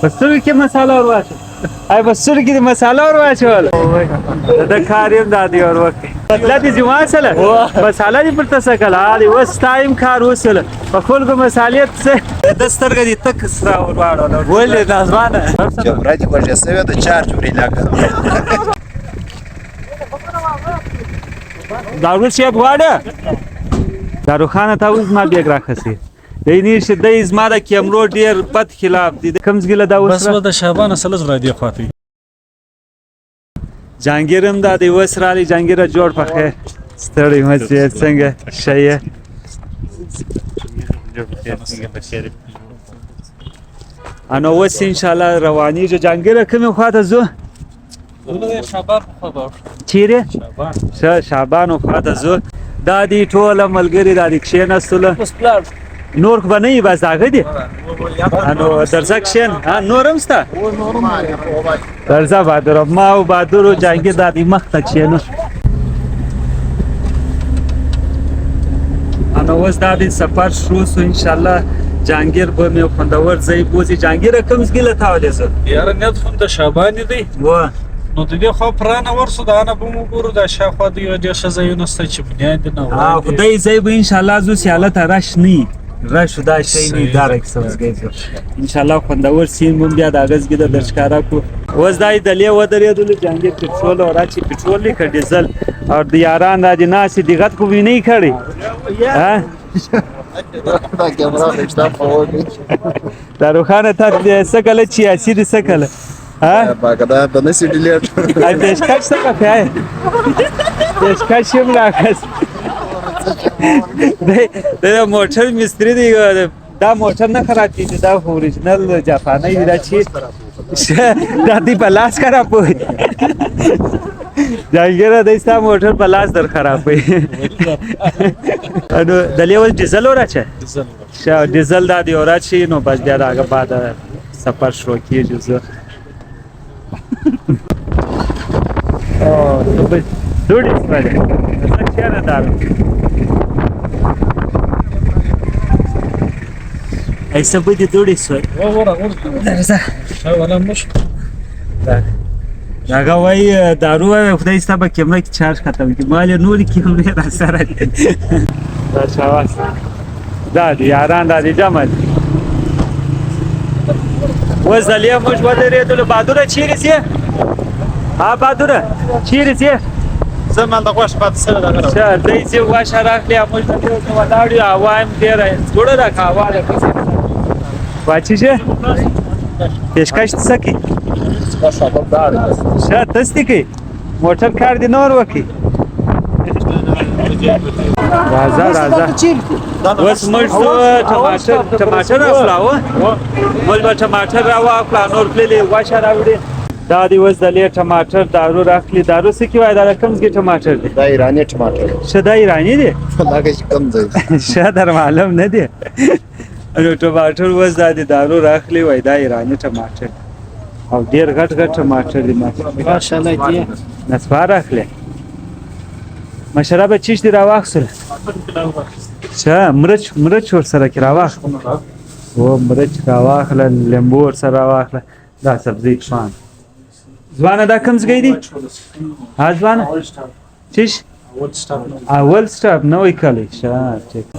بستر کې مساله ور واچو ay بستر کې مساله ور واچول دا کار یم دا دی ور وکي بدلا دي ځوان سره مساله دې پر تاسو کله دی وس ټایم کار وسله په خلکو مسالې څه د سترګې دي تک سره ور واړو ولې نازوانه چې راځي ورته سوي د چارج ورې لاګه دارو شیب غواړه دارو خانه ته اوس ما بیګ راخسي دی نیش دی زما د کیمرو ډیر بد خلاف دي کمزګله دا بس و د شعبان سلز را دی خاطی جانگیرم دا دی وسرالی جانگیره جوړ پخه ستړی مچې څنګه شایه انا وس ان شاء الله رواني جو جانگیره کومه خواته زو شعبان خبر چیرې شعبان خواته زو دا دی ټول ملګری دا دی کښیناستله نور خو به نه وي بس هغه دي نو درځه کښېن نور هم شته درځه بهادر ما او بهادر و جهانګیر دا دی مخ ته کښېنو نو اوس دا دی سفر شروع سو انشاءالله جهانګیر به مې خوندور ځای بوځي جهانګیره کوم ځګله تاولې زه یاره نیت خو د شعبان دی نو د دې خو پرانه ورسو دا نه به مو ګورو دا شاخوا دی یو ډېر ښه ځایونه شته چې بنیاد نه خدای ځای به انشاءالله زو سیاله ته رش نه راشو دا شی نه داره که سمزګی ان شاء الله خوندور سین مون بیا د اغاز کې د درشکارا کو اوس دای د لی و درېدل جنگي پټرول او راچی پټرول لیک ډیزل او د یاران د جناس دیغت کو وی نه کړي ها دا کیمرا نشته په وګړي داروخانه ته سکل چی اسید سکل ها باګدا د نسی ډیلیټ ay پیشکش څه کوي پیشکش هم راکس دا موټر مستری دی دا موټر نه خراب کیږي دا اوریجنل جاپانی دی دا چې دا دی په لاس خراب وي جانګیره د ستا موټر په لاس در خراب وي نو د لیول ډیزل وراچه ډیزل دا دی وراچي نو بس بیا دغه بعد سفر شروع کیږي زه او بس دوړې سره څه چیرې دا ایسا بودی دوڑی سوی درزا ولا مش داگه وای دارو وای خدای ستا با کمره که چارج ختم که مال نوری کمره را سره دا شواست دا دی یاران دا دی جمع دی وزدلیه مش وداره دلو بادوره چی رسیه؟ ها بادوره چی رسیه؟ زمان د غوښ پات سره دا شه دای چې غوښ راخلی موږ ته یو ولاړ یو عوام ډیر جوړه دا کاواله واچی شه پیشکش څه کی شه تاسو کی موټر کار دی نور وکی راځه اوس موږ ټماټر افلاوه موږ ټماټر راواخلا نور پلي غوښ راوړي دا دی اوس د لې ټماټر دارو راخلی دارو څه کی وای دا کوم کې ټماټر دی دا ایرانی ټماټر شه دا ایرانی دی دا چې کم دی شه در معلوم نه دی نو ټماټر اوس دا دی دارو راخلی وای دا ایرانی ټماټر او ډیر غټ غټ ټماټر دی ماشاءالله دی نسوار راخلی مشربه چیش دی راواخسل شه مرچ ور سره کی راواخ و مرچ راواخله لیمبو ور سره راواخله دا سبزی خوان ځوانه دا کوم ځای دی ها ځوانه چیش اول سټاپ نو وکړی شه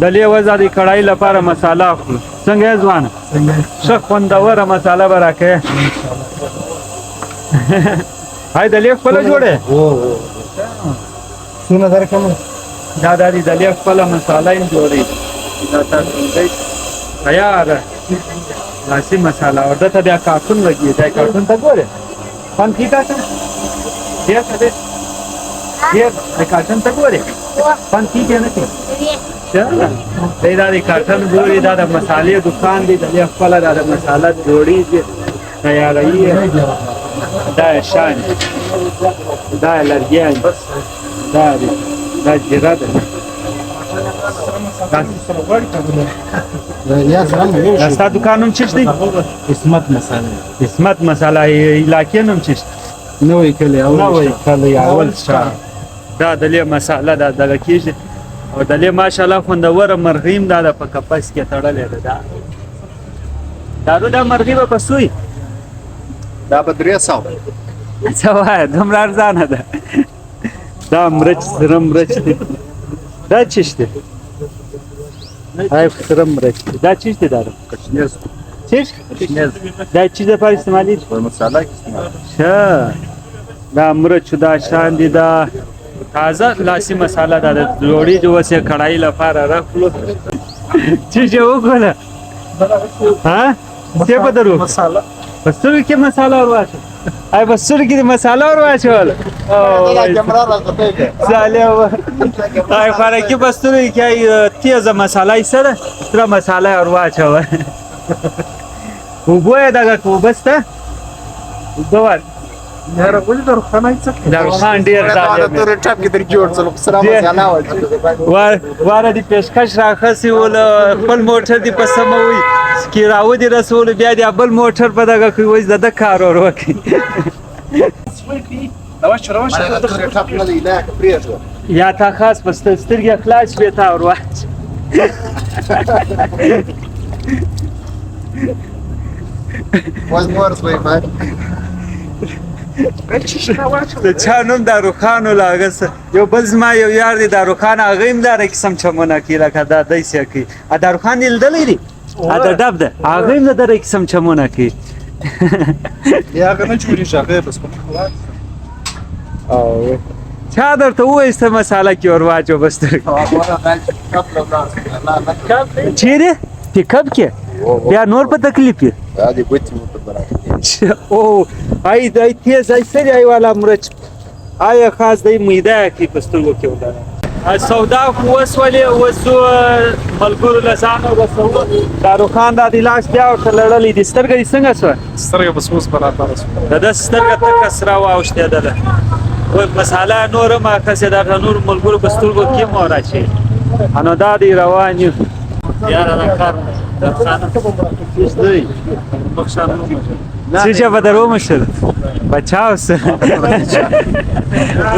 د لیو زادي کړای لپاره مصالحه اخلو څنګه ځوانه څنګه خوندوره مصالحه براکه هاي د لیو خپل جوړه څونه درکم دا د لیو خپل مصالحه جوړی دا تاسو دې تیار لاسي مصالحه ورته بیا کارتون لګي دا کارتون ته ګوره فن ٹھیک ہے سر یہ سر یہ کارٹن تک ورے فن ٹھیک ہے نا چلا دا دی کارٹن جوړی دا د مصالحې دکان دی د خپل د مصالحه جوړی دی تیاری دا شان دا لرګیان دا دی دا جرا ده دا دکانم چیش دی اسمت مساله علاقې نوم چیش نوې کلی اول شاه دا د لې مساله دا دغه کېږي او د لې ماشاءالله خوندوره مرغیم دا په کپس کې تړلې ده دا دارو دا مرغي په سوی دا به 300 څه وایه دومره ارزانه ده دا مرچ سره مرچ دی دا چیش دی سره مرچ دی دا چیش دی داره کشنیز چیش؟ دا چیز لپاره استعمالی په مساله کې استعمال شه دا مرچ دا شان دي دا تازه لاسي مساله دا د جوړې جو وسه کړای لپاره راخلو چې جو وکړه ها څه په درو مساله پستر کې مساله ورواچو آی پستر کې مساله ورواچول ساله آی فرقي پستر کې تیزه مساله سره تر مساله ورواچو وګوره دا کوبسته وګوره یاره ولې درخانه څه درخان ډیر ځاله تر ټاپ کې در جوړ څلو سره مساله واره دی پیشکش راخسي ول خپل موټر دی په سموي کی راو دی رسول بیا دی بل موټر په دغه کوي وځ د کار ور وکي راوښ راوښ تر ټاپ نه دی لا پریږه یا تا خاص پس سترګې خلاص به تا ور واچ واز مورس وای ما د چا نوم داروخان ولاګس یو بل زما یو یار دی داروخان هغه هم داره قسم چمونه کی لکه دا دایسه کی ا داروخان لیدلې دی ا د ډب ده هغه هم داره قسم چمونه کی یا غنه جوړی شغه بس او چا درته وایسته مساله کی ور واچو بس چیرې پیکاپ کې بیا نور په تکلیف یې دا دی ګوت مو ته برابر او ای دای تیز ای سری ای والا مرچ آیا خاص دی میده کی پسترګو کې ولاره سودا خو وسولې وسو ملګرو لسانو وسو داروخان د علاج بیا ورته لړلې دي سترګې څنګه سو سترګه بس اوس برابر د سترګه ته کسرا واوښته ده و مساله نور ما کسه د نور ملګرو پسترګو کې مورا شي انو دا دی روان یو یار دا کار درخانه دی مخشان سیجا بدرو مشل بچاو سه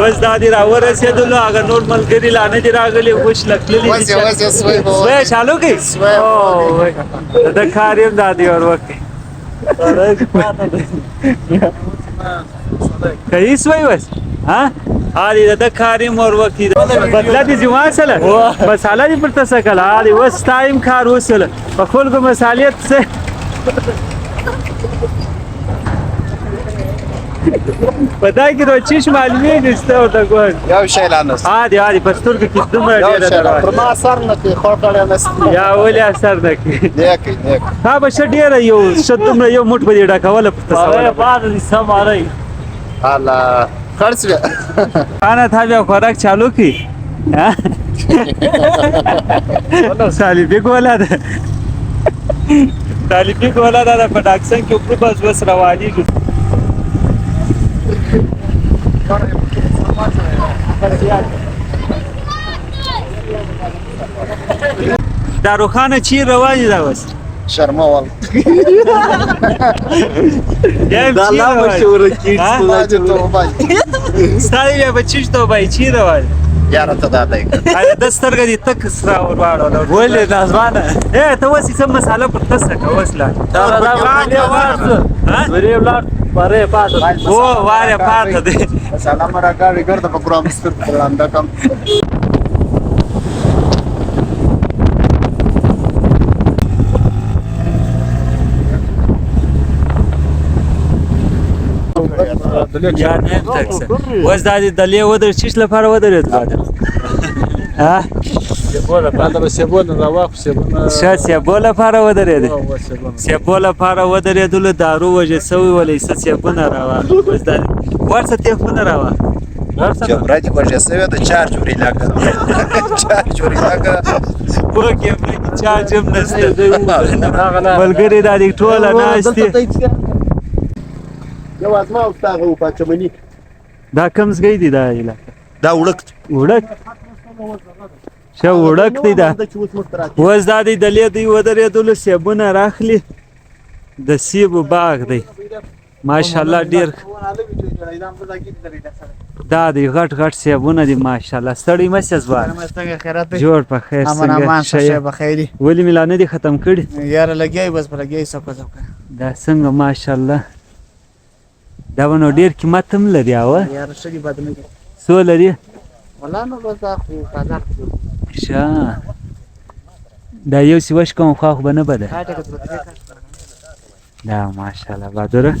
وز دادی را ورسېدلو هغه نور ملګري لانه دي راغلي خوش لکللي وځه سوی چالو کی او د کاریم دادی اور وکي کای سوی وس ها حالي د کاریم اور وکي بدلا دي ځوان سره مساله دي پر تاسو کله حالي وس ټایم کار وسله په خلکو مسالیت سه پدای کې روچیش معلومه نشته او تا ګور یو شی لانس عادي پستور کې دومره ډیره پر ما اثر نه کوي خو کړه نس یا ولې اثر نه کوي دیک ها به ډیره یو شتومره یو موټ به ډکول په تاسو بعد دې سم اړای الله خرڅ انا تا بیا خوراک چالو کی ها سالی ګولا ده طالبي ګولا ده په ډاکسن کې په بس وس رواني داروخانه چی رواني دا وس شرما وال دا لا مشهور کیټ ستای بیا بچیش ته بای چی رواني یاره ته دا دی ا د سترګې دي تک سرا ور واړو ولې نازوانه اے ته وسی سم مساله پر تاسو کوسلا دا باندې ورته ها ورې ولار پاره پات او واره پات دي سلام را گاڑی ګرځه په ګرام ست پراندا کم یا نه تکسه وز د دلې ودر چیش لپاره ودرېد ها سیبوله پاته سیبوله راوخ سیبوله سیبوله لپاره ودرېد سیبوله لپاره ودرېدل دارو وجه سوی ولې سیبونه راوخ وز د ورڅ تلفون راوخ جمراتي وجه سوی د چارج ورې لاګه چارج ورې لاګه وګه په چارج هم نشته بلګری د دې ټوله ناشته یو ازما او تاغه په چمنی دا کمز گئی دی دا علاقه دا وړک شو وړک دی دا وز دا دی دلې دی ودرېدل سیبونه راخلی د سیبو باغ دی ماشاءالله ډیر دا دی غټ سیبونه دی ماشاءالله ستړی مشه زوار جوړ په خیر څنګه شي بخیری ولی ملانه دی ختم کړي یار لګي بس پر لګي سکو دا څنګه ماشاءالله دا به نو ډېر قیمت هم لري اوه یار شګي بد نه دي څو لري ولا نو بس دا خو بازار کې ښه دا یو سیوش کوم خوا خو به نه بده هاټه کې څه دا ماشاءالله بهادره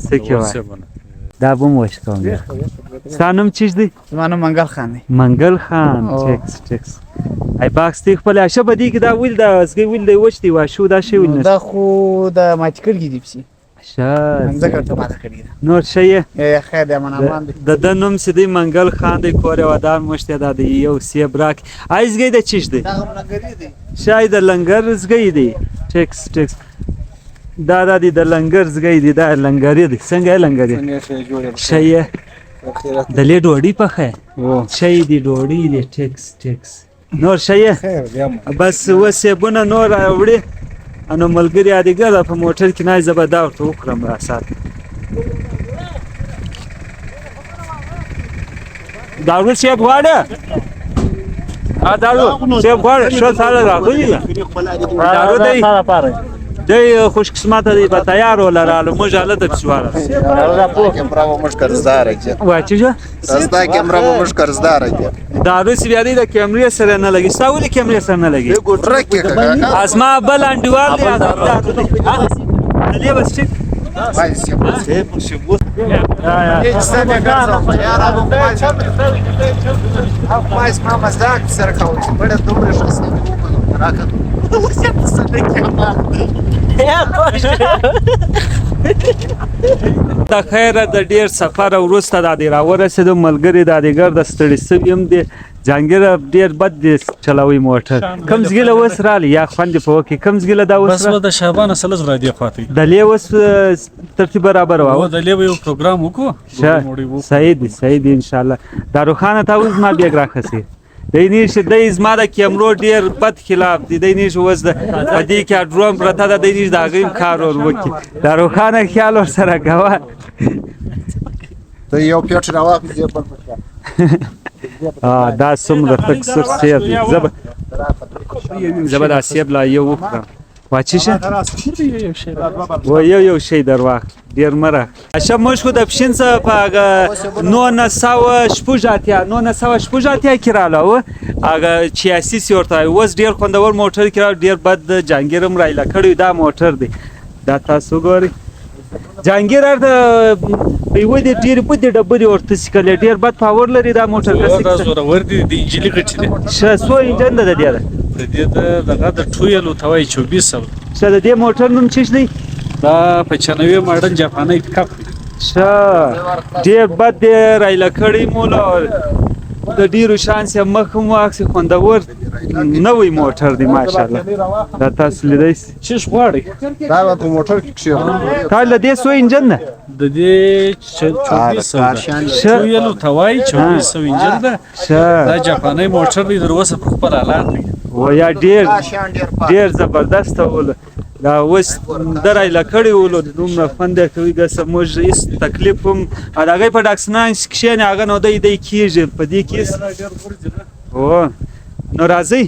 څه کې وایي دا به هم وش کوم بیا ستا نوم چیز دی زمانو منګل خان دی منګل خان ټیکس ای باکس تی خپل اشه بدی کې دا ویل دا اسګي ویل دی وش دی واشو دا شی ویل دا خو د ماچکل کې دی پسی شه منځ ته ماته کړی دا نور شی خیر دی من امان دی د نوم سیدی منګل خان دی کور ودان مشته دا دی یو سی براک ایزګي د چیز دی دا هم لنګری دی شاید لنګر زګي دی ټیکس دا دی د لنګر زګي دی دا لنګری دی څنګه لنګری شی د لې ډوډۍ پخه شی دی ډوډۍ دی ټیکس نور شی بس وسبونه نور وړي انو ملګری ادیګر په موټر کې نه زبر دا ورته وکړم را سات دارو سی غواړه دارو سی غواړه شو سره راغلی دارو دی خوش قسمت دی په تیار ولراله موږ حالت بسواره کیمرا و مش قرضدار کی واچې راستا کیمرا و مش قرضدار کی دارو سی بیا دی د کیمرې سره نه لګي ساولې کیمرې سره نه لګي ټرک کې ازما بل انډیوال دی دې بس ټیک د خیره د ډیر سفر وروسته د دې راورسېدو ملګري د دیګر د ستړي سوي هم دی جانګیر ډیر بد دی چلاوي موټر کم زګیله وس رالی یا خوند په وکي کم زګیله دا وس بس د شعبان سلز را دی خاطی د لی وس ترتیب برابر او و د لی یو پروګرام وکړو صحیح دی ان شاء الله داروخانه تاسو ما بیگ راخسي دینیش د زما د کیمرو ډیر بد خلاف دی دینیش وز د دې کې ډرون پرته د دینیش د غیم کار ور وکي داروخانه خیال ور سره غوا ته یو پیټ راوخې په دا څومره تک سر سیب زبر د سیب لا یو وکړم واچیشه و یو شی درواخ ډیر مره اشه موږ خو د پښین څخه په 990 کراله هغه 86 ورته وز ډیر خوندور موټر کرا ډیر بد جانګیرم رایلا کړی دا موټر دی دا تاسو ګوري جانګیر د یو د ډیر په د ډبري ورته سکل ډیر بد پاور لري دا موټر دا زوره ور دي د انجلي غټي دي شاسو انجن د دی د دغه د ټویلو توای 2400 شه د دې موټر نوم څه دی دا 95 ماډل جاپاني پک اپ شه ډیر بد دی رایلا کړی مولا د ډیرو شانس مخم واکس خوندور نوې موټر دی ماشاءالله دا تاسو لیدئ چې غواړي دا په موټر کې کښې کله دې سو انجن نه د دې 2400 ټویلو توای 2400 انجن ده دا جاپاني موټر دی دروسه په خپل حالات دی و یا ډیر زبردست ول دا وس درای لکړی ول دومره فند کوي د سموج هیڅ تکلیف هم هغه په ډاکسنان کې نه هغه نو دی کیږي په دې کې او نو راځي